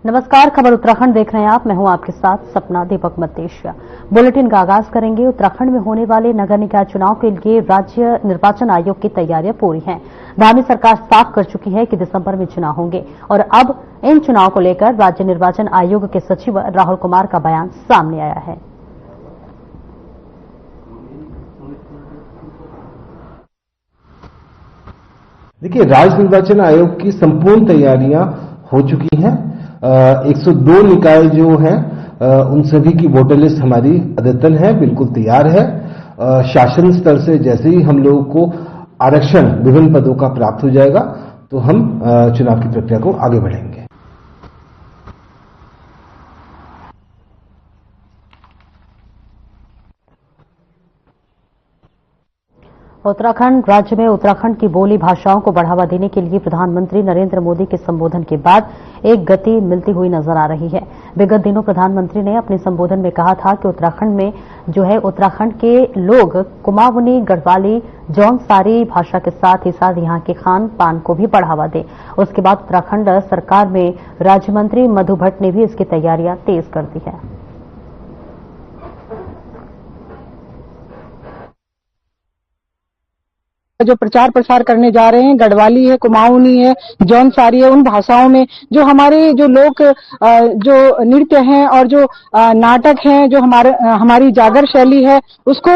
नमस्कार, खबर उत्तराखंड देख रहे हैं आप। मैं हूं आपके साथ सपना दीपक मतेशिया। बुलेटिन का आगाज करेंगे। उत्तराखंड में होने वाले नगर निकाय चुनाव के लिए राज्य निर्वाचन आयोग की तैयारियां पूरी हैं। धामी सरकार साफ कर चुकी है कि दिसंबर में चुनाव होंगे और अब इन चुनाव को लेकर राज्य निर्वाचन आयोग के सचिव राहुल कुमार का बयान सामने आया है। देखिए, राज्य निर्वाचन आयोग की संपूर्ण तैयारियां हो चुकी हैं। 102 निकाय जो हैं उन सभी की वोटर लिस्ट हमारी अद्यतन है, बिल्कुल तैयार है। शासन स्तर से जैसे ही हम लोगों को आरक्षण विभिन्न पदों का प्राप्त हो जाएगा तो हम चुनाव की प्रक्रिया को आगे बढ़ाएंगे। उत्तराखंड राज्य में उत्तराखंड की बोली भाषाओं को बढ़ावा देने के लिए प्रधानमंत्री नरेंद्र मोदी के संबोधन के बाद एक गति मिलती हुई नजर आ रही है। विगत दिनों प्रधानमंत्री ने अपने संबोधन में कहा था कि उत्तराखंड में उत्तराखंड के लोग कुमाऊनी, गढ़वाली, जौनसारी भाषा के साथ ही साथ यहां के खान पान को भी बढ़ावा दे। उसके बाद उत्तराखंड सरकार में राज्य मंत्री मधु भट्ट ने भी इसकी तैयारियां तेज कर दी है। जो प्रचार प्रसार करने जा रहे हैं, गढ़वाली है, कुमाऊनी है, जौनसारी है, उन भाषाओं में जो हमारे जो लोग जो नृत्य हैं और जो नाटक हैं, जो हमारी जागर शैली है, उसको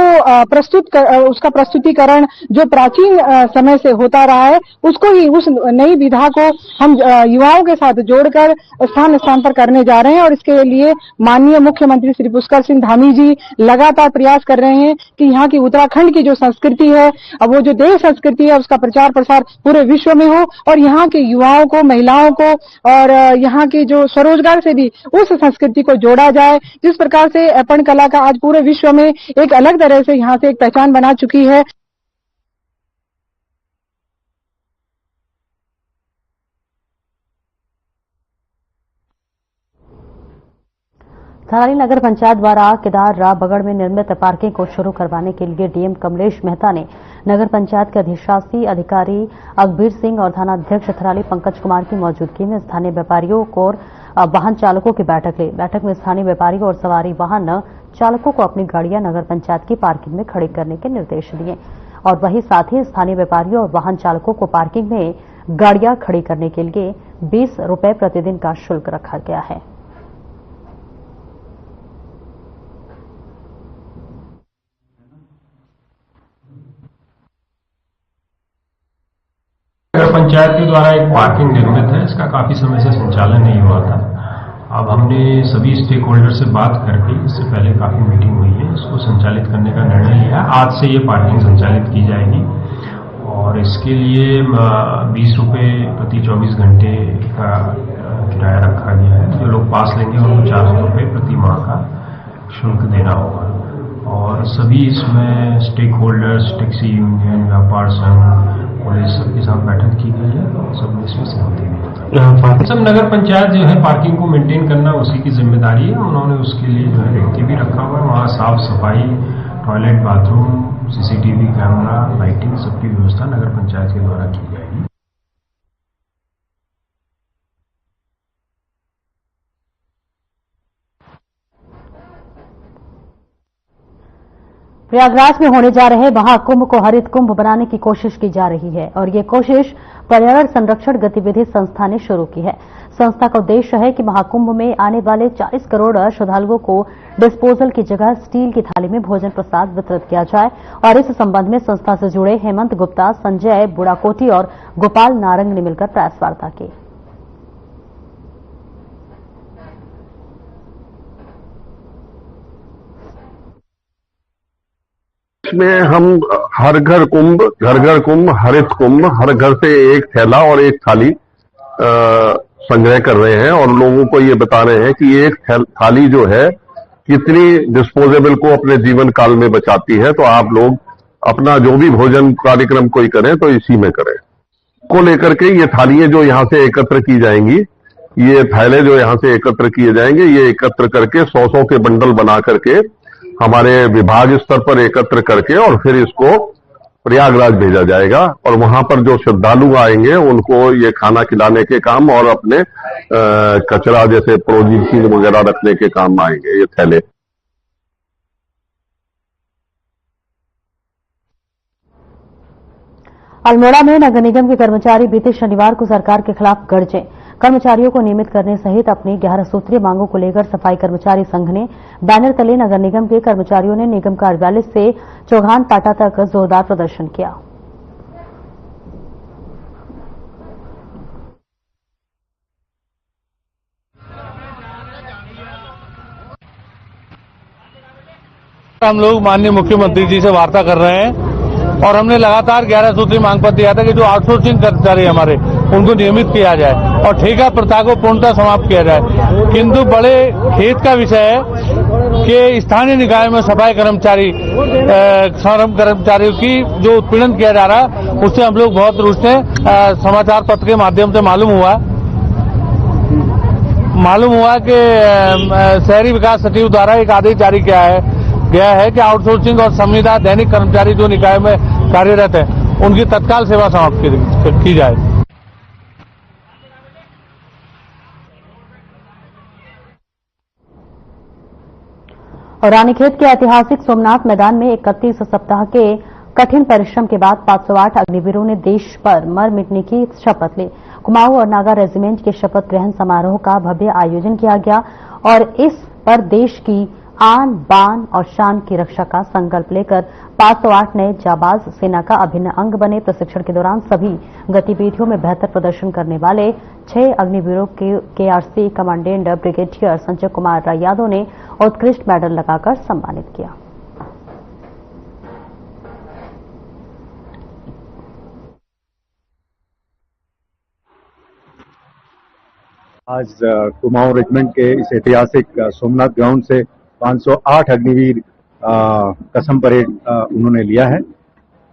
उसका प्रस्तुतिकरण जो प्राचीन समय से होता रहा है, उसको ही उस नई विधा को हम युवाओं के साथ जोड़कर स्थान स्थान पर करने जा रहे हैं। और इसके लिए माननीय मुख्यमंत्री श्री पुष्कर सिंह धामी जी लगातार प्रयास कर रहे हैं कि यहाँ की उत्तराखंड की जो संस्कृति है, वो जो देश संस्कृति है, उसका प्रचार प्रसार पूरे विश्व में हो और यहाँ के युवाओं को, महिलाओं को और यहाँ की जो स्वरोजगार से भी उस संस्कृति को जोड़ा जाए। जिस प्रकार से अपन कला का आज पूरे विश्व में एक अलग तरह से यहाँ से एक पहचान बना चुकी है। थराली नगर पंचायत द्वारा केदार राव बगड़ में निर्मित पार्किंग को शुरू करवाने के लिए डीएम कमलेश मेहता ने नगर पंचायत के अधिशासी अधिकारी अकबीर सिंह और थानाध्यक्ष थराली पंकज कुमार की मौजूदगी में स्थानीय व्यापारियों और वाहन चालकों की बैठक ली। बैठक में स्थानीय व्यापारियों और सवारी वाहन चालकों को अपनी गाड़ियां नगर पंचायत की पार्किंग में खड़ी करने के निर्देश दिए और वहीं साथ ही स्थानीय व्यापारियों और वाहन चालकों को पार्किंग में गाड़ियां खड़ी करने के लिए 20 रुपए प्रतिदिन का शुल्क रखा गया है। नगर पंचायत के द्वारा एक पार्किंग निर्मित है, इसका काफी समय से संचालन नहीं हुआ था। अब हमने सभी स्टेक होल्डर से बात करके, इससे पहले काफी मीटिंग हुई है, इसको संचालित करने का निर्णय लिया। आज से ये पार्किंग संचालित की जाएगी और इसके लिए 20 रुपए प्रति 24 घंटे का किराया रखा गया है। जो लोग पास लेंगे उनको 400 रुपए प्रति माह का शुल्क देना होगा और सभी इसमें स्टेक होल्डर्स, टैक्सी यूनियन, व्यापार संघ, पुलिस सबके साथ बैठक की गई है और सब इसमें सहमति दी। सब नगर पंचायत जो है पार्किंग को मेंटेन करना उसी की जिम्मेदारी है। उन्होंने उसके लिए जो है व्यक्ति भी रखा हुआ है। वहाँ साफ सफाई, toilet, bathroom, CCTV camera, lighting सबकी व्यवस्था नगर पंचायत के द्वारा की जाएगी। प्रयागराज में होने जा रहे महाकुंभ को हरित कुंभ बनाने की कोशिश की जा रही है और ये कोशिश पर्यावरण संरक्षण गतिविधि संस्था ने शुरू की है। संस्था का उद्देश्य है कि महाकुंभ में आने वाले 40 करोड़ श्रद्धालुओं को डिस्पोजल की जगह स्टील की थाली में भोजन प्रसाद वितरित किया जाए और इस संबंध में संस्था से जुड़े हेमंत गुप्ता, संजय बुढ़ाकोटी और गोपाल नारंग ने मिलकर प्रेस वार्ता की। इसमें हम हर घर कुंभ, घर घर कुंभ, हरित कुंभ, हर घर से एक थैला और एक थाली संग्रह कर रहे हैं और लोगों को ये बता रहे हैं कि एक थाली जो है कितनी डिस्पोजेबल को अपने जीवन काल में बचाती है। तो आप लोग अपना जो भी भोजन कार्यक्रम कोई करें तो इसी में करें। को लेकर के ये थालियां जो यहाँ से एकत्र की जाएंगी, ये थैले जो यहाँ से एकत्र किए जाएंगे, ये एकत्र करके 100 के बंडल बना करके हमारे विभाग स्तर पर एकत्र करके और फिर इसको प्रयागराज भेजा जाएगा और वहां पर जो श्रद्धालु आएंगे उनको ये खाना खिलाने के काम और अपने कचरा जैसे प्रोजीन वगैरह रखने के काम आएंगे ये थैले। अल्मोड़ा में नगर निगम के कर्मचारी बीते शनिवार को सरकार के खिलाफ गरजे। कर्मचारियों को नियमित करने सहित अपनी 11 सूत्रीय मांगों को लेकर सफाई कर्मचारी संघ ने बैनर तले नगर निगम के कर्मचारियों ने निगम कार्यालय से चौहान पाटा तक जोरदार प्रदर्शन किया। हम लोग माननीय मुख्यमंत्री जी से वार्ता कर रहे हैं और हमने लगातार 11 सूत्री मांग पत्र दिया था कि जो आउटसोर्सिंग कर्मचारी हमारे उनको नियमित किया जाए और ठेका प्रथा को पूर्णतः समाप्त किया जाए। किंतु बड़े खेद का विषय है कि स्थानीय निकाय में सफाई कर्मचारी कर्मचारियों की जो उत्पीड़न किया जा रहा है उससे हम लोग बहुत रुष्ट हैं। समाचार पत्र के माध्यम से मालूम हुआ कि शहरी विकास सचिव द्वारा एक आदेश जारी किया है कि आउटसोर्सिंग और संविदा दैनिक कर्मचारी जो निकाय में कार्यरत है उनकी तत्काल सेवा समाप्त की जाए। और रानीखेत के ऐतिहासिक सोमनाथ मैदान में 31 सप्ताह के कठिन परिश्रम के बाद 508 अग्निवीरों ने देश पर मर मिटने की शपथ ली। कुमाऊं और नागा रेजिमेंट के शपथ ग्रहण समारोह का भव्य आयोजन किया गया और इस पर देश की आन बान और शान की रक्षा का संकल्प लेकर 508 नए जाबाज सेना का अभिन्न अंग बने। प्रशिक्षण के दौरान सभी गतिविधियों में बेहतर प्रदर्शन करने वाले 6 अग्निवीरों के KRC commandant brigadier Sanjay Kumar Rai Yadav ने उत्कृष्ट मेडल लगाकर सम्मानित किया। आज कुमाऊं रेजिमेंट के इस ऐतिहासिक सोमनाथ ग्राउंड से 508 अग्निवीर कसम परेड उन्होंने लिया है।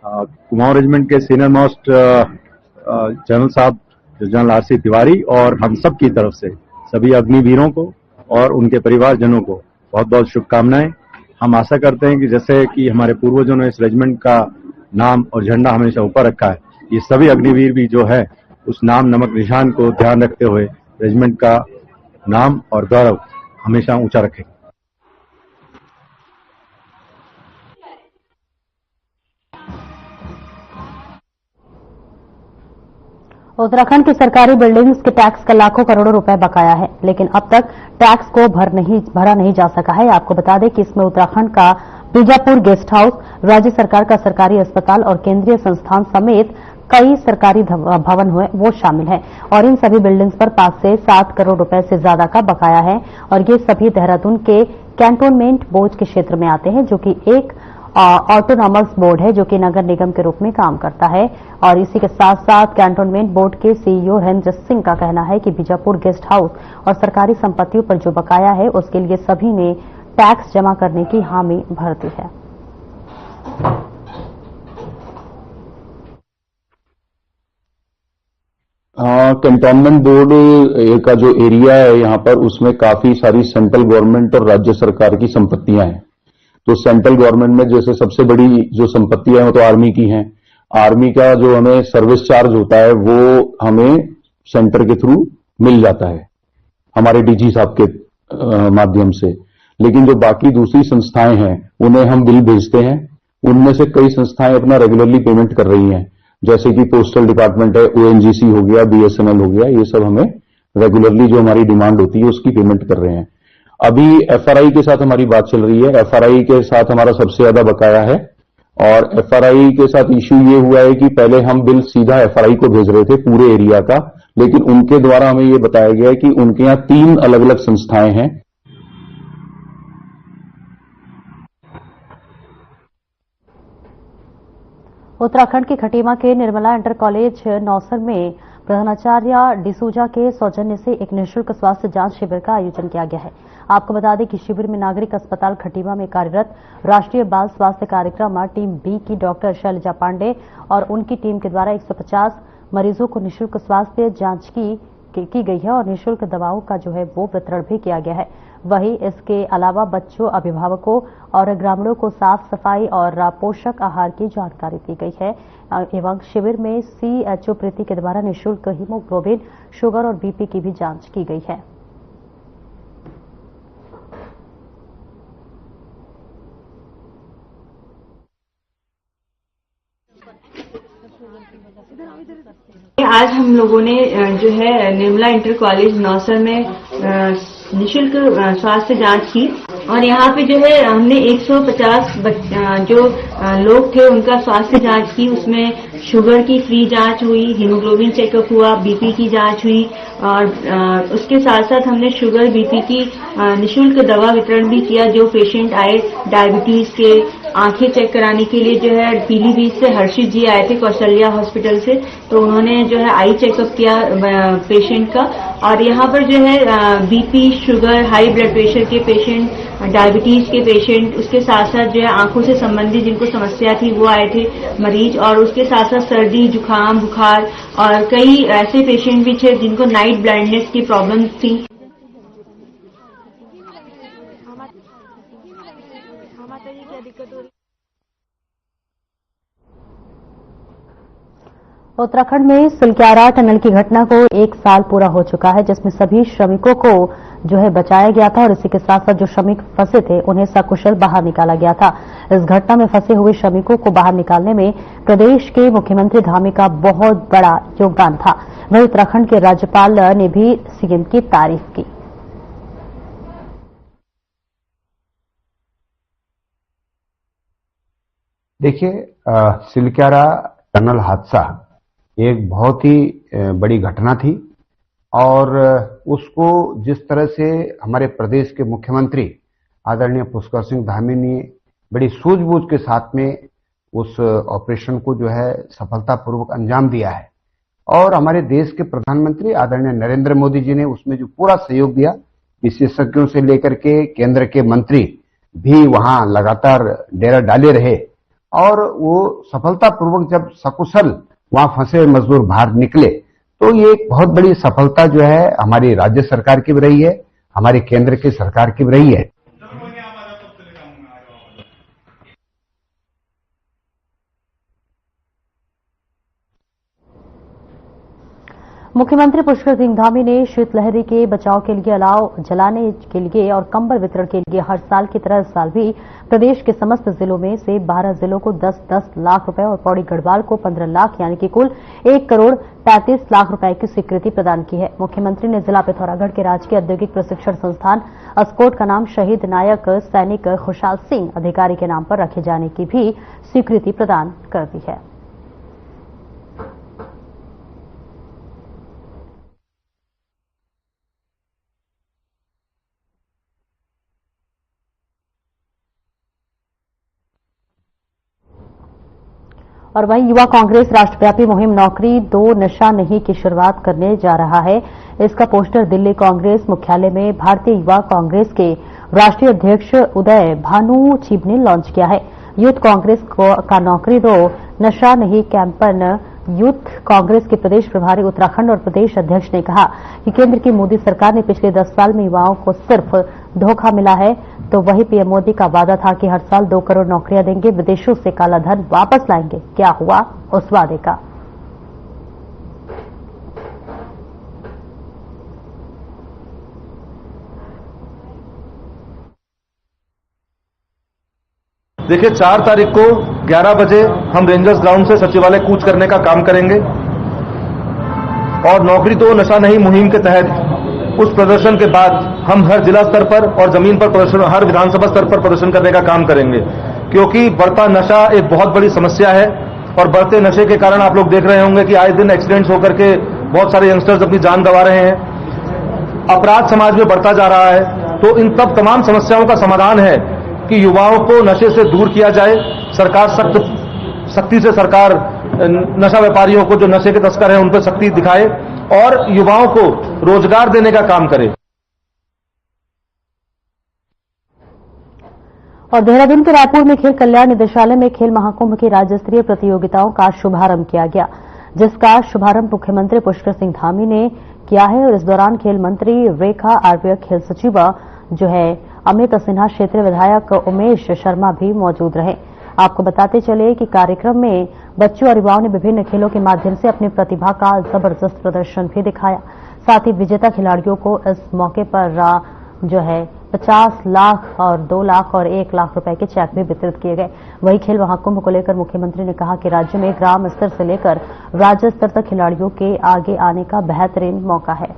कुमाऊं रेजिमेंट के सीनियर मोस्ट जनरल साहब जनरल आर.सी. तिवारी और हम सब की तरफ से सभी अग्निवीरों को और उनके परिवारजनों को बहुत बहुत शुभकामनाएं। हम आशा करते हैं कि जैसे कि हमारे पूर्वजों ने इस रेजिमेंट का नाम और झंडा हमेशा ऊपर रखा है, ये सभी अग्निवीर भी जो है उस नाम नमक निशान को ध्यान रखते हुए रेजिमेंट का नाम और गौरव हमेशा ऊंचा रखेंगे। उत्तराखंड की सरकारी बिल्डिंग्स के टैक्स का लाखों करोड़ों रुपए बकाया है, लेकिन अब तक टैक्स को भरा नहीं जा सका है। आपको बता दें कि इसमें उत्तराखंड का बीजापुर गेस्ट हाउस, राज्य सरकार का सरकारी अस्पताल और केंद्रीय संस्थान समेत कई सरकारी भवन हुए वो शामिल हैं और इन सभी बिल्डिंग्स पर 5 से 7 करोड़ रुपए से ज्यादा का बकाया है और ये सभी देहरादून के कैंटोनमेंट बोर्ड के क्षेत्र में आते हैं, जो कि एक ऑटोनॉमस बोर्ड है जो कि नगर निगम के रूप में काम करता है। और इसी के साथ साथ कैंटोनमेंट बोर्ड के सीईओ हरेंद्र सिंह का कहना है कि बीजापुर गेस्ट हाउस और सरकारी संपत्तियों पर जो बकाया है उसके लिए सभी ने टैक्स जमा करने की हामी भर दी है। कैंटोनमेंट बोर्ड का जो एरिया है यहाँ पर उसमें काफी सारी सेंट्रल गवर्नमेंट और राज्य सरकार की संपत्तियां हैं। तो सेंट्रल गवर्नमेंट में जैसे सबसे बड़ी जो संपत्तियां हैं वो तो आर्मी की हैं। आर्मी का जो हमें सर्विस चार्ज होता है वो हमें सेंटर के थ्रू मिल जाता है हमारे डीजी साहब के माध्यम से। लेकिन जो बाकी दूसरी संस्थाएं हैं उन्हें हम बिल भेजते हैं। उनमें से कई संस्थाएं अपना रेगुलरली पेमेंट कर रही हैं, जैसे कि पोस्टल डिपार्टमेंट है, ओएनजीसी हो गया, बीएसएनएल हो गया, ये सब हमें रेगुलरली जो हमारी डिमांड होती है उसकी पेमेंट कर रहे हैं। अभी एफआरआई के साथ हमारी बात चल रही है। एफआरआई के साथ हमारा सबसे ज्यादा बकाया है और एफआरआई के साथ इश्यू ये हुआ है कि पहले हम बिल सीधा एफआरआई को भेज रहे थे पूरे एरिया का, लेकिन उनके द्वारा हमें ये बताया गया है कि उनके यहाँ 3 अलग अलग संस्थाएं हैं। उत्तराखंड की खटीमा के निर्मला इंटर कॉलेज नौसर में प्रधानाचार्य डिसूजा के सौजन्य से एक निःशुल्क स्वास्थ्य जांच शिविर का आयोजन किया गया है। आपको बता दें कि शिविर में नागरिक अस्पताल खटीमा में कार्यरत राष्ट्रीय बाल स्वास्थ्य कार्यक्रम टीम बी की डॉक्टर शैलजा पांडे और उनकी टीम के द्वारा 150 मरीजों को निःशुल्क स्वास्थ्य जांच की की गई है और निःशुल्क दवाओं का जो है वो वितरण भी किया गया है। वहीं इसके अलावा बच्चों, अभिभावकों और ग्रामीणों को साफ सफाई और पोषक आहार की जानकारी दी गई है एवं शिविर में CHO प्रीति के द्वारा निःशुल्क हीमोग्लोबिन, शुगर और BP की भी जांच की गई है। आज हम लोगों ने जो है निर्मला इंटर कॉलेज नौसर में निःशुल्क स्वास्थ्य जांच की और यहाँ पे जो है हमने 150 जो लोग थे उनका स्वास्थ्य जांच की। उसमें शुगर की फ्री जांच हुई, हीमोग्लोबिन चेकअप हुआ, BP की जांच हुई और उसके साथ साथ हमने शुगर BP की निःशुल्क दवा वितरण भी किया। जो पेशेंट आए डायबिटीज के, आंखें चेक कराने के लिए जो है पीलीभीत से हर्षित जी आए थे कौशल्या हॉस्पिटल से, तो उन्होंने जो है आई चेकअप किया पेशेंट का। और यहाँ पर जो है BP, sugar, high blood pressure के पेशेंट, डायबिटीज के पेशेंट, उसके साथ साथ जो है आंखों से संबंधित जिनको समस्या थी वो आए थे मरीज, और उसके साथ साथ सर्दी, जुकाम, बुखार और कई ऐसे पेशेंट भी थे जिनको नाइट ब्लाइंडनेस की प्रॉब्लम थी। उत्तराखंड में सिलक्यारा टनल की घटना को 1 साल पूरा हो चुका है, जिसमें सभी श्रमिकों को जो है बचाया गया था और इसी के साथ साथ जो श्रमिक फंसे थे उन्हें सकुशल बाहर निकाला गया था। इस घटना में फंसे हुए श्रमिकों को बाहर निकालने में प्रदेश के मुख्यमंत्री धामी का बहुत बड़ा योगदान था। वहीं उत्तराखंड के राज्यपाल ने भी CM की तारीफ की। देखिए, सिलक्यारा टनल हादसा एक बहुत ही बड़ी घटना थी और उसको जिस तरह से हमारे प्रदेश के मुख्यमंत्री आदरणीय पुष्कर सिंह धामी ने बड़ी सूझबूझ के साथ में उस ऑपरेशन को जो है सफलतापूर्वक अंजाम दिया है और हमारे देश के प्रधानमंत्री आदरणीय नरेंद्र मोदी जी ने उसमें जो पूरा सहयोग दिया, विशेषज्ञों से लेकर के केंद्र के मंत्री भी वहां लगातार डेरा डाले रहे और वो सफलतापूर्वक जब सकुशल वहां फंसे हुए मजदूर बाहर निकले तो ये एक बहुत बड़ी सफलता जो है हमारी राज्य सरकार की भी रही है, हमारे केंद्र की सरकार की भी रही है। मुख्यमंत्री पुष्कर सिंह धामी ने शीतलहरी के बचाव के लिए, अलाव जलाने के लिए और कंबल वितरण के लिए हर साल की तरह इस साल भी प्रदेश के समस्त जिलों में से 12 जिलों को 10-10 लाख रुपए और पौड़ी गढ़वाल को 15 लाख यानी कि कुल 1,35 लाख रुपए की स्वीकृति प्रदान की है। मुख्यमंत्री ने जिला पिथौरागढ़ के राजकीय औद्योगिक प्रशिक्षण संस्थान अस्कोट का नाम शहीद नायक सैनिक खुशहाल सिंह अधिकारी के नाम पर रखे जाने की भी स्वीकृति प्रदान कर दी है। और वहीं युवा कांग्रेस राष्ट्रव्यापी मुहिम नौकरी दो नशा नहीं की शुरुआत करने जा रहा है। इसका पोस्टर दिल्ली कांग्रेस मुख्यालय में भारतीय युवा कांग्रेस के राष्ट्रीय अध्यक्ष उदय भानु छिब ने लॉन्च किया है। यूथ कांग्रेस का नौकरी दो नशा नहीं कैंपेन यूथ कांग्रेस के प्रदेश प्रभारी उत्तराखंड और प्रदेश अध्यक्ष ने कहा कि केंद्र की मोदी सरकार ने पिछले 10 साल में युवाओं को सिर्फ धोखा मिला है, तो वही पीएम मोदी का वादा था कि हर साल 2 करोड़ नौकरियां देंगे, विदेशों से काला धन वापस लाएंगे। क्या हुआ उस वादे का? देखिए 4 तारीख को 11 बजे हम रेंजर्स ग्राउंड से सचिवालय कूच करने का काम करेंगे और नौकरी तो नशा नहीं मुहिम के तहत उस प्रदर्शन के बाद हम हर जिला स्तर पर और जमीन पर प्रदर्शन, हर विधानसभा स्तर पर प्रदर्शन करने का काम करेंगे, क्योंकि बढ़ता नशा एक बहुत बड़ी समस्या है और बढ़ते नशे के कारण आप लोग देख रहे होंगे कि आए दिन एक्सीडेंट्स होकर के बहुत सारे यंगस्टर्स अपनी जान गंवा रहे हैं, अपराध समाज में बढ़ता जा रहा है। तो इन तमाम समस्याओं का समाधान है कि युवाओं को नशे से दूर किया जाए। सरकार सख्ती से सरकार नशा व्यापारियों को, जो नशे के तस्कर हैं, उन पर सख्ती दिखाए और युवाओं को रोजगार देने का काम करे। और देहरादून के रायपुर में खेल कल्याण निदेशालय में खेल महाकुंभ की राज्य स्तरीय प्रतियोगिताओं का शुभारंभ किया गया, जिसका शुभारंभ मुख्यमंत्री पुष्कर सिंह धामी ने किया है। और इस दौरान खेल मंत्री रेखा आर्य, खेल सचिव जो है अमित सिन्हा, क्षेत्रीय विधायक उमेश शर्मा भी मौजूद रहे। आपको बताते चले कि कार्यक्रम में बच्चों और युवाओं ने विभिन्न खेलों के माध्यम से अपनी प्रतिभा का जबरदस्त प्रदर्शन भी दिखाया। साथ ही विजेता खिलाड़ियों को इस मौके पर जो है 50 लाख और 2 लाख और 1 लाख रुपए के चेक भी वितरित किए गए। वहीं खेल महाकुंभ को लेकर मुख्यमंत्री ने कहा कि राज्य में ग्राम स्तर से लेकर राज्य स्तर तक खिलाड़ियों के आगे आने का बेहतरीन मौका है।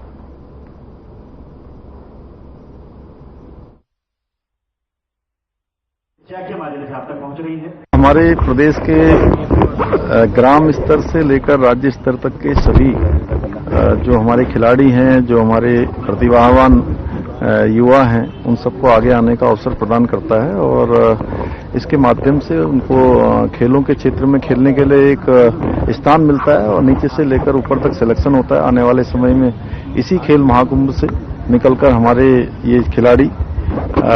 के माध्यम से आप तक पहुंच रही है। हमारे प्रदेश के ग्राम स्तर से लेकर राज्य स्तर तक के सभी जो हमारे खिलाड़ी हैं, जो हमारे प्रतिभावान युवा हैं, उन सबको आगे आने का अवसर प्रदान करता है और इसके माध्यम से उनको खेलों के क्षेत्र में खेलने के लिए एक स्थान मिलता है और नीचे से लेकर ऊपर तक सिलेक्शन होता है। आने वाले समय में इसी खेल महाकुंभ से निकलकर हमारे ये खिलाड़ी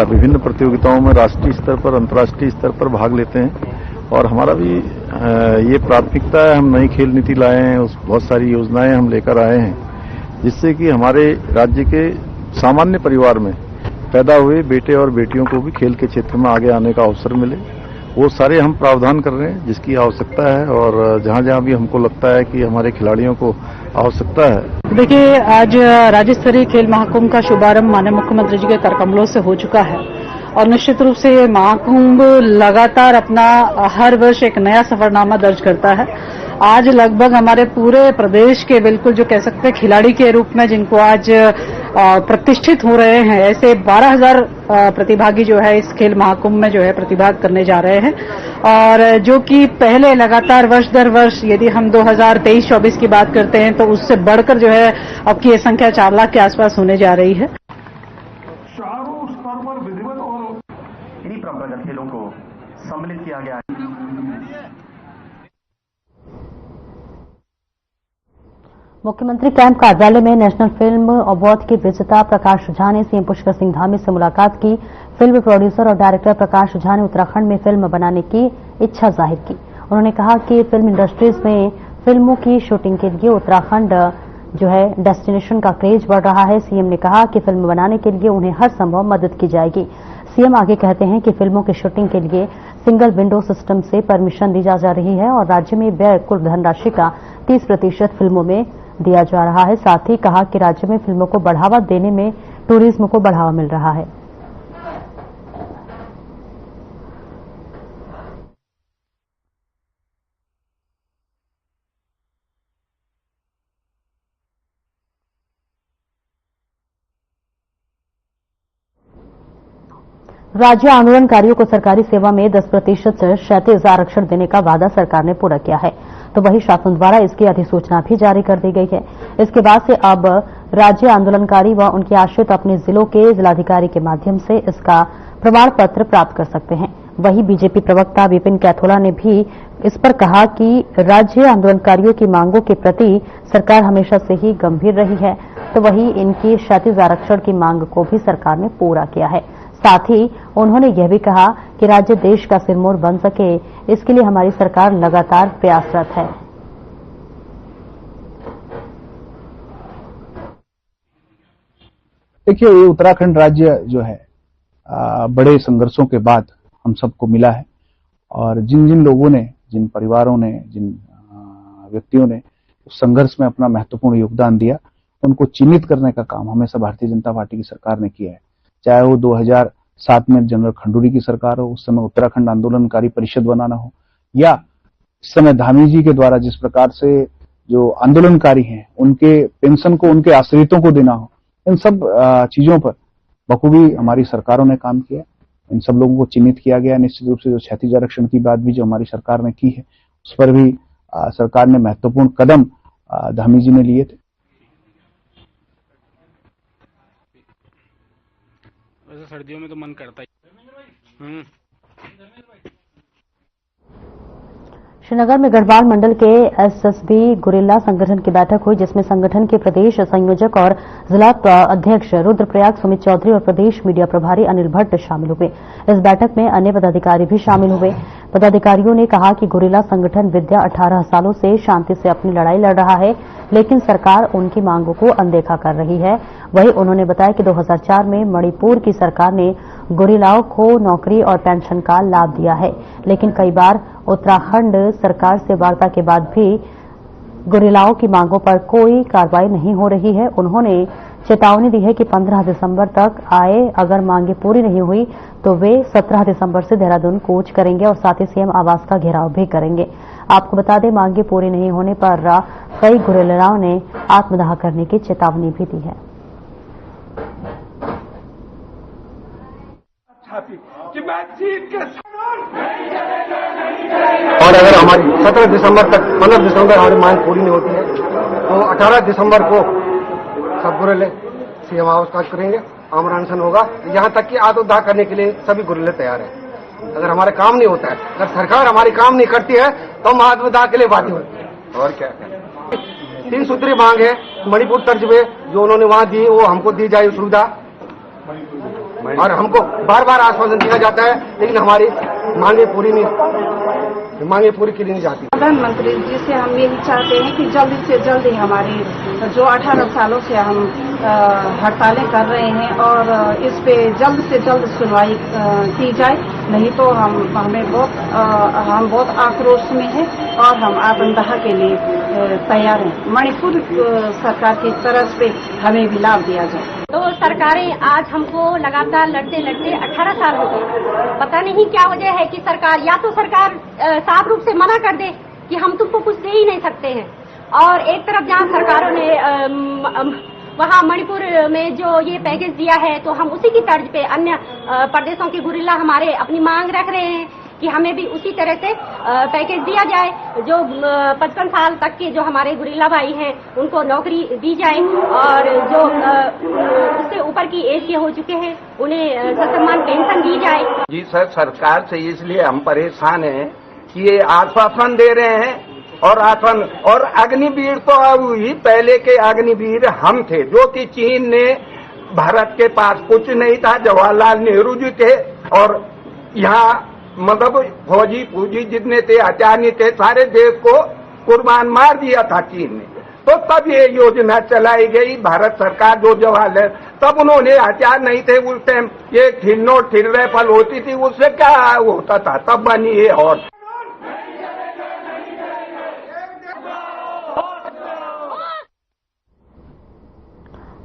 विभिन्न प्रतियोगिताओं में राष्ट्रीय स्तर पर, अंतर्राष्ट्रीय स्तर पर भाग लेते हैं और हमारा भी ये प्राथमिकता है। हम नई खेल नीति लाए हैं, बहुत सारी योजनाएं हम लेकर आए हैं जिससे कि हमारे राज्य के सामान्य परिवार में पैदा हुए बेटे और बेटियों को भी खेल के क्षेत्र में आगे आने का अवसर मिले। वो सारे हम प्रावधान कर रहे हैं जिसकी आवश्यकता है और जहां जहां भी हमको लगता है कि हमारे खिलाड़ियों को आवश्यकता है। देखिए, आज राज्य स्तरीय खेल महाकुंभ का शुभारंभ माननीय मुख्यमंत्री जी के करकमलों से हो चुका है और निश्चित रूप से ये महाकुंभ लगातार अपना हर वर्ष एक नया सफरनामा दर्ज करता है। आज लगभग हमारे पूरे प्रदेश के बिल्कुल जो कह सकते हैं खिलाड़ी के रूप में जिनको आज प्रतिष्ठित हो रहे हैं, ऐसे 12,000 प्रतिभागी जो है इस खेल महाकुंभ में जो है प्रतिभाग करने जा रहे हैं और जो कि पहले लगातार वर्ष दर वर्ष यदि हम 2023-24 की बात करते हैं तो उससे बढ़कर जो है अब की ये संख्या 4 लाख के आसपास होने जा रही है। चारों स्तर पर विधिवत और इन्हीं परंपरागत खेलों को सम्मिलित किया गया है। मुख्यमंत्री कैंप कार्यालय में नेशनल फिल्म अवार्ड के विजेता प्रकाश झा ने सीएम पुष्कर सिंह धामी से मुलाकात की। फिल्म प्रोड्यूसर और डायरेक्टर प्रकाश झा ने उत्तराखंड में फिल्म बनाने की इच्छा जाहिर की। उन्होंने कहा कि फिल्म इंडस्ट्रीज में फिल्मों की शूटिंग के लिए उत्तराखंड जो है डेस्टिनेशन का क्रेज बढ़ रहा है। सीएम ने कहा कि फिल्म बनाने के लिए उन्हें हर संभव मदद की जाएगी। सीएम आगे कहते हैं कि फिल्मों की शूटिंग के लिए सिंगल विंडो सिस्टम से परमिशन दी जा रही है और राज्य में व्यय कुल धनराशि का 30% फिल्मों में दिया जा रहा है। साथ ही कहा कि राज्य में फिल्मों को बढ़ावा देने में टूरिज्म को बढ़ावा मिल रहा है। राज्य आंदोलनकारियों को सरकारी सेवा में 10% क्षैतिज आरक्षण देने का वादा सरकार ने पूरा किया है, तो वही शासन द्वारा इसकी अधिसूचना भी जारी कर दी गई है। इसके बाद से अब राज्य आंदोलनकारी व उनके आश्रित अपने जिलों के जिलाधिकारी के माध्यम से इसका प्रमाण पत्र प्राप्त कर सकते हैं। वहीं बीजेपी प्रवक्ता विपिन कैथोला ने भी इस पर कहा कि राज्य आंदोलनकारियों की मांगों के प्रति सरकार हमेशा से ही गंभीर रही है, तो वहीं इनकी क्षैतिज आरक्षण की मांग को भी सरकार ने पूरा किया है। साथ ही उन्होंने यह भी कहा कि राज्य देश का सिरमौर बन सके, इसके लिए हमारी सरकार लगातार प्रयासरत है। देखिए, ये उत्तराखंड राज्य जो है बड़े संघर्षों के बाद हम सबको मिला है और जिन जिन लोगों ने, जिन परिवारों ने, जिन व्यक्तियों ने उस संघर्ष में अपना महत्वपूर्ण योगदान दिया, उनको चिन्हित करने का काम हमेशा भारतीय जनता पार्टी की सरकार ने किया है। चाहे वो 2007 में जनरल खंडूरी की सरकार हो, उस समय उत्तराखंड आंदोलनकारी परिषद बनाना हो, या इस समय धामी जी के द्वारा जिस प्रकार से जो आंदोलनकारी हैं उनके पेंशन को उनके आश्रितों को देना हो, इन सब चीजों पर बखूबी हमारी सरकारों ने काम किया। इन सब लोगों को चिन्हित किया गया। निश्चित रूप से जो क्षैतिज आरक्षण की बात भी जो हमारी सरकार ने की है, उस पर भी सरकार ने महत्वपूर्ण कदम धामी जी ने लिए थे। वैसे सर्दियों में तो मन करता ही। श्रीनगर में गढ़वाल मंडल के एसएसबी गुरिल्ला संगठन की बैठक हुई, जिसमें संगठन के प्रदेश संयोजक और जिला अध्यक्ष रुद्रप्रयाग सुमित चौधरी और प्रदेश मीडिया प्रभारी अनिल भट्ट शामिल हुए। इस बैठक में अन्य पदाधिकारी भी शामिल हुए। पदाधिकारियों ने कहा कि गुरिल्ला संगठन विद्या 18 सालों से शांति से अपनी लड़ाई लड़ रहा है, लेकिन सरकार उनकी मांगों को अनदेखा कर रही है। वहीं उन्होंने बताया कि 2004 में मणिपुर की सरकार ने गुरिल्लाओं को नौकरी और पेंशन का लाभ दिया है, लेकिन कई बार उत्तराखंड सरकार से वार्ता के बाद भी गुरिल्लाओं की मांगों पर कोई कार्रवाई नहीं हो रही है। उन्होंने चेतावनी दी है कि 15 दिसंबर तक आए अगर मांगे पूरी नहीं हुई तो वे 17 दिसंबर से देहरादून कूच करेंगे और साथ ही सीएम आवास का घेराव भी करेंगे। आपको बता दें, मांगे पूरी नहीं होने पर कई गुरिल्लाओं ने आत्मदाह करने की चेतावनी भी दी है। कि मैं जीत के और अगर हमारी 17 दिसंबर तक 15 दिसंबर हमारी मांग पूरी नहीं होती है तो 18 दिसंबर को सब गुरिल्ले सीएम आवास का करेंगे, आमरण अनशन होगा। यहां तक कि आत्मदाह करने के लिए सभी गुरिल्ले तैयार हैं। अगर हमारा काम नहीं होता है, अगर सरकार हमारी काम नहीं करती है तो हम आत्मदाह के लिए बाध्य होते हैं। और क्या 3 सूत्री मांग है मणिपुर तर्ज पे जो उन्होंने वहां दी, वो हमको दी जाए सुविधा। और हमको बार बार आश्वासन दिया जाता है, लेकिन हमारी मांगे पूरी के लिए नहीं जाती। प्रधानमंत्री जी से हम यही चाहते हैं कि जल्दी से जल्दी हमारी जो 18 सालों से हम हड़तालें कर रहे हैं और इस पे जल्द से जल्द सुनवाई की जाए, नहीं तो हम बहुत आक्रोश में हैं और हम आत्मदाह के लिए तैयार हैं। मणिपुर सरकार की तरफ से हमें भी लाभ दिया जाए। तो सरकारें आज हमको लगातार लड़ते लड़ते 18 साल हो गए। पता नहीं क्या वजह है कि सरकार या तो सरकार साफ रूप से मना कर दे कि हम तुमको कुछ दे ही नहीं सकते हैं, और एक तरफ जहां सरकारों ने वहां मणिपुर में जो ये पैकेज दिया है तो हम उसी की तर्ज पे अन्य प्रदेशों के गुरिल्ला हमारे अपनी मांग रख रहे हैं कि हमें भी उसी तरह से पैकेज दिया जाए। जो 55 साल तक के जो हमारे गुरिल्ला भाई हैं उनको नौकरी दी जाए, और जो उससे ऊपर की एज के हो चुके हैं उन्हें ससम्मान पेंशन दी जाए। जी सर, सरकार से इसलिए हम परेशान हैं कि ये आश्वासन दे रहे हैं और अग्निवीर तो अब ही पहले के अग्निवीर हम थे, जो कि चीन ने भारत के पास कुछ नहीं था, जवाहरलाल नेहरू जी थे और यहाँ मतलब फौजी फूजी जितने थे हथियार थे सारे देश को कुर्बान मार दिया था चीन ने। तो तब ये योजना चलाई गई, भारत सरकार जो जवाहरलाल, तब उन्होंने हथियार नहीं थे उस टाइम, ये थिर राइफल होती थी, उससे क्या होता था, तब बनी है। और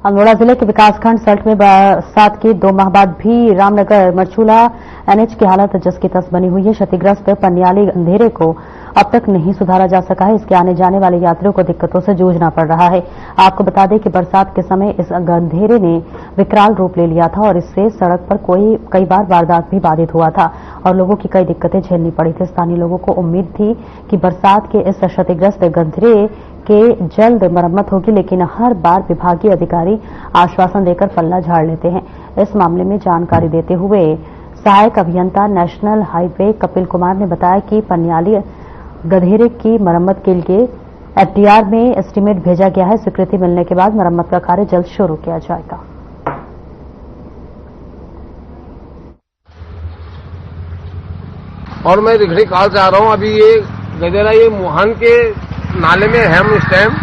अल्मोड़ा जिले के विकासखंड सल्ट में बरसात के 2 माह बाद भी रामनगर मरचूला एनएच की हालत जस की तस बनी हुई है। क्षतिग्रस्त पनियाली अंधेरे को अब तक नहीं सुधारा जा सका है। इसके आने जाने वाले यात्रियों को दिक्कतों से जूझना पड़ रहा है। आपको बता दें कि बरसात के समय इस अंधेरे ने विकराल रूप ले लिया था और इससे सड़क पर कई बार वारदात भी बाधित हुआ था और लोगों की कई दिक्कतें झेलनी पड़ी थी। स्थानीय लोगों को उम्मीद थी कि बरसात के इस क्षतिग्रस्त अंधेरे के जल्द मरम्मत होगी, लेकिन हर बार विभागीय अधिकारी आश्वासन देकर पल्ला झाड़ लेते हैं। इस मामले में जानकारी देते हुए सहायक अभियंता नेशनल हाईवे कपिल कुमार ने बताया कि पनियाली गधेरे की मरम्मत के लिए एफडीआर में एस्टीमेट भेजा गया है। स्वीकृति मिलने के बाद मरम्मत का कार्य जल्द शुरू किया जाएगा। और मैं रिखड़ी काल से आ रहा हूं। अभी ये गधेरा ये मुहान के नाले में है हम इस टाइम,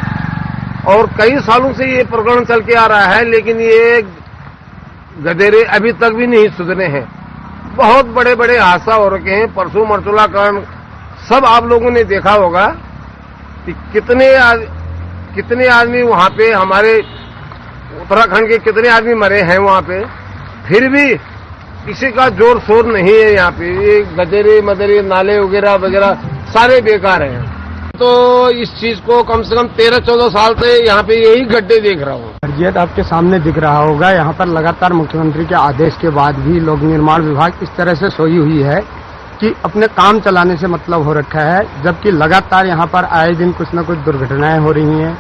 और कई सालों से ये प्रकरण चल के आ रहा है, लेकिन ये गधेरे अभी तक भी नहीं सुधरे हैं। बहुत बड़े बड़े हादसा हो रखे हैं। परसों मरचूला कांड सब आप लोगों ने देखा होगा कि कितने आदमी वहां पे, हमारे उत्तराखंड के कितने आदमी मरे हैं वहां पे, फिर भी किसी का जोर शोर नहीं है। यहाँ पे ये गधेरे मदरे नाले वगैरह वगैरह सारे बेकार हैं। तो इस चीज को कम से कम 13-14 साल से यहाँ पे यही गड्ढे देख रहा हूँ। अर्जियत आपके सामने दिख रहा होगा। यहाँ पर लगातार मुख्यमंत्री के आदेश के बाद भी लोक निर्माण विभाग इस तरह से सोई हुई है कि अपने काम चलाने से मतलब हो रखा है, जबकि लगातार यहाँ पर आए दिन कुछ न कुछ दुर्घटनाएं हो रही हैं।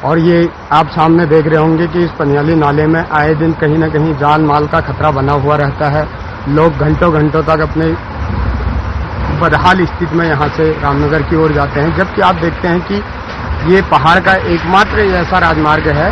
और ये आप सामने देख रहे होंगे कि इस पनियाली नाले में आए दिन कहीं न कहीं जान माल का खतरा बना हुआ रहता है। लोग घंटों घंटों तक अपने बदहाल स्थिति में यहाँ से रामनगर की ओर जाते हैं, जबकि आप देखते हैं कि ये पहाड़ का एकमात्र ऐसा राजमार्ग है।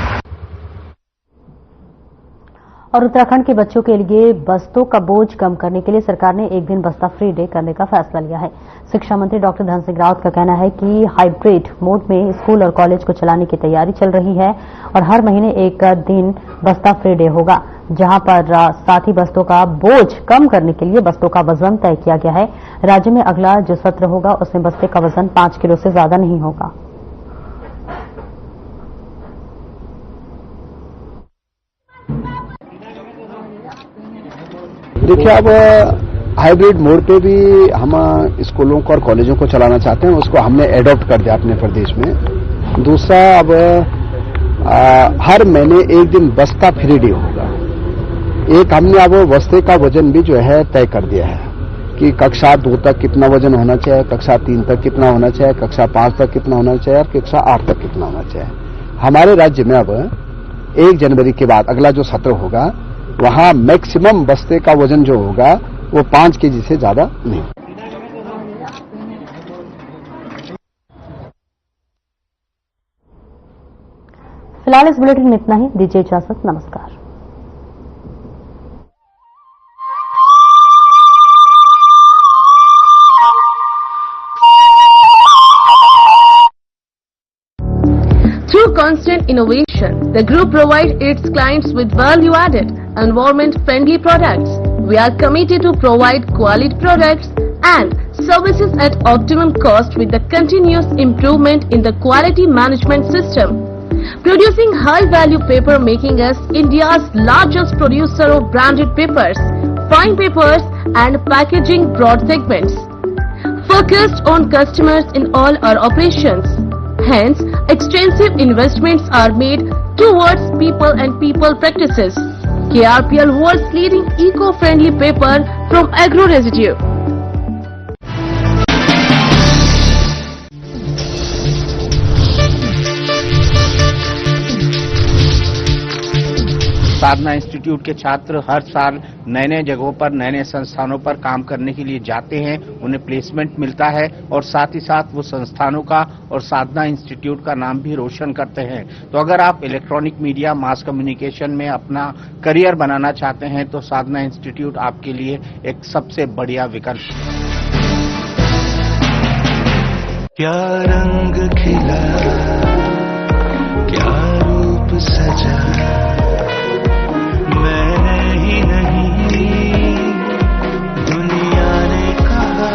और उत्तराखंड के बच्चों के लिए बस्तों का बोझ कम करने के लिए सरकार ने एक दिन बस्ता फ्री डे करने का फैसला लिया है। शिक्षा मंत्री डॉक्टर धन सिंह रावत का कहना है कि हाइब्रिड मोड में स्कूल और कॉलेज को चलाने की तैयारी चल रही है और हर महीने एक दिन बस्ता फ्री डे होगा, जहां पर साथ ही बस्तों का बोझ कम करने के लिए बस्तों का वजन तय किया गया है। राज्य में अगला जो सत्र होगा उसमें बस्ते का वजन 5 किलो से ज्यादा नहीं होगा। देखिए, अब हाइब्रिड मोड पे भी हम स्कूलों को और कॉलेजों को चलाना चाहते हैं, उसको हमने एडॉप्ट कर दिया अपने प्रदेश में। दूसरा, अब हर महीने एक दिन बस्ता फ्री डे होगा। एक हमने अब बस्ते का वजन भी जो है तय कर दिया है कि कक्षा 2 तक कितना वजन होना चाहिए, कक्षा 3 तक कितना होना चाहिए, कक्षा 5 तक कितना होना चाहिए और कक्षा 8 तक कितना होना चाहिए। हमारे राज्य में अब 1 जनवरी के बाद अगला जो सत्र होगा वहां मैक्सिमम बस्ते का वजन जो होगा वो 5 केजी से ज्यादा नहीं। फिलहाल इस बुलेटिन में इतना ही। दीजिए इजाजत। नमस्कार। Through constant innovation, the group provides its clients with value-added, environment-friendly products. We are committed to provide quality products and services at optimum cost with the continuous improvement in the quality management system. Producing high-value paper making us India's largest producer of branded papers, fine papers and packaging broad segments. Focused on customers in all our operations. Hence, extensive investments are made towards people and people practices. KRPL world's leading eco-friendly paper from agro residue. Sadhana institute के छात्र हर साल नए नए जगहों पर नए नए संस्थानों पर काम करने के लिए जाते हैं, उन्हें प्लेसमेंट मिलता है और साथ ही साथ वो संस्थानों का और साधना इंस्टीट्यूट का नाम भी रोशन करते हैं। तो अगर आप इलेक्ट्रॉनिक मीडिया, मास कम्युनिकेशन में अपना करियर बनाना चाहते हैं तो साधना इंस्टीट्यूट आपके लिए एक सबसे बढ़िया विकल्प है। क्या रंग खिला, क्या रूप सजा, मैंने ही नहीं दुनिया ने कहा।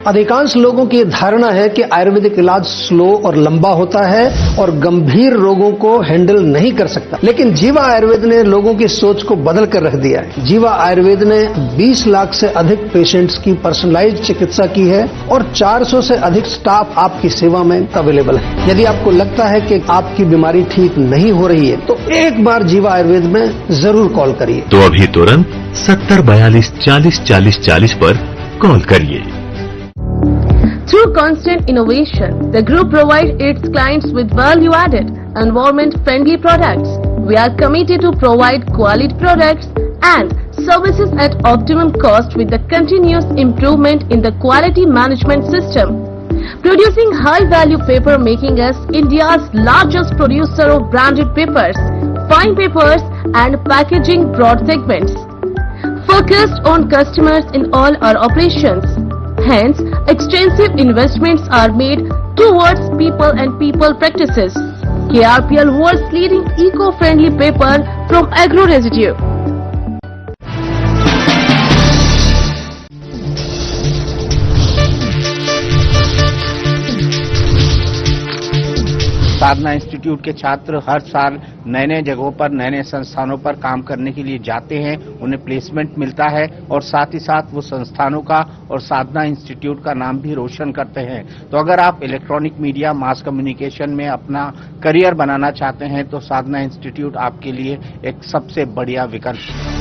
अधिकांश लोगों की धारणा है कि आयुर्वेदिक इलाज स्लो और लंबा होता है और गंभीर रोगों को हैंडल नहीं कर सकता, लेकिन जीवा आयुर्वेद ने लोगों की सोच को बदल कर रख दिया है। जीवा आयुर्वेद ने 20 लाख से अधिक पेशेंट्स की पर्सनलाइज्ड चिकित्सा की है और 400 से अधिक स्टाफ आपकी सेवा में अवेलेबल है। यदि आपको लगता है कि आपकी बीमारी ठीक नहीं हो रही है तो एक बार जीवा आयुर्वेद में जरूर कॉल करिए। तो अभी तुरंत 70 42 40 40 40 पर कॉल करिए। Through constant innovation, the group provides its clients with value-added, environment-friendly products. We are committed to provide quality products and services at optimum cost with the continuous improvement in the quality management system. Producing high-value paper making us India's largest producer of branded papers, fine papers and packaging broad segments. Focused on customers in all our operations. Hence, extensive investments are made towards people and people practices. KRPL world's leading eco-friendly paper from agro residue. Sadhana institute के छात्र हर साल नए नए जगहों पर नए नए संस्थानों पर काम करने के लिए जाते हैं, उन्हें प्लेसमेंट मिलता है और साथ ही साथ वो संस्थानों का और साधना इंस्टीट्यूट का नाम भी रोशन करते हैं। तो अगर आप इलेक्ट्रॉनिक मीडिया, मास कम्युनिकेशन में अपना करियर बनाना चाहते हैं तो साधना इंस्टीट्यूट आपके लिए एक सबसे बढ़िया विकल्प है।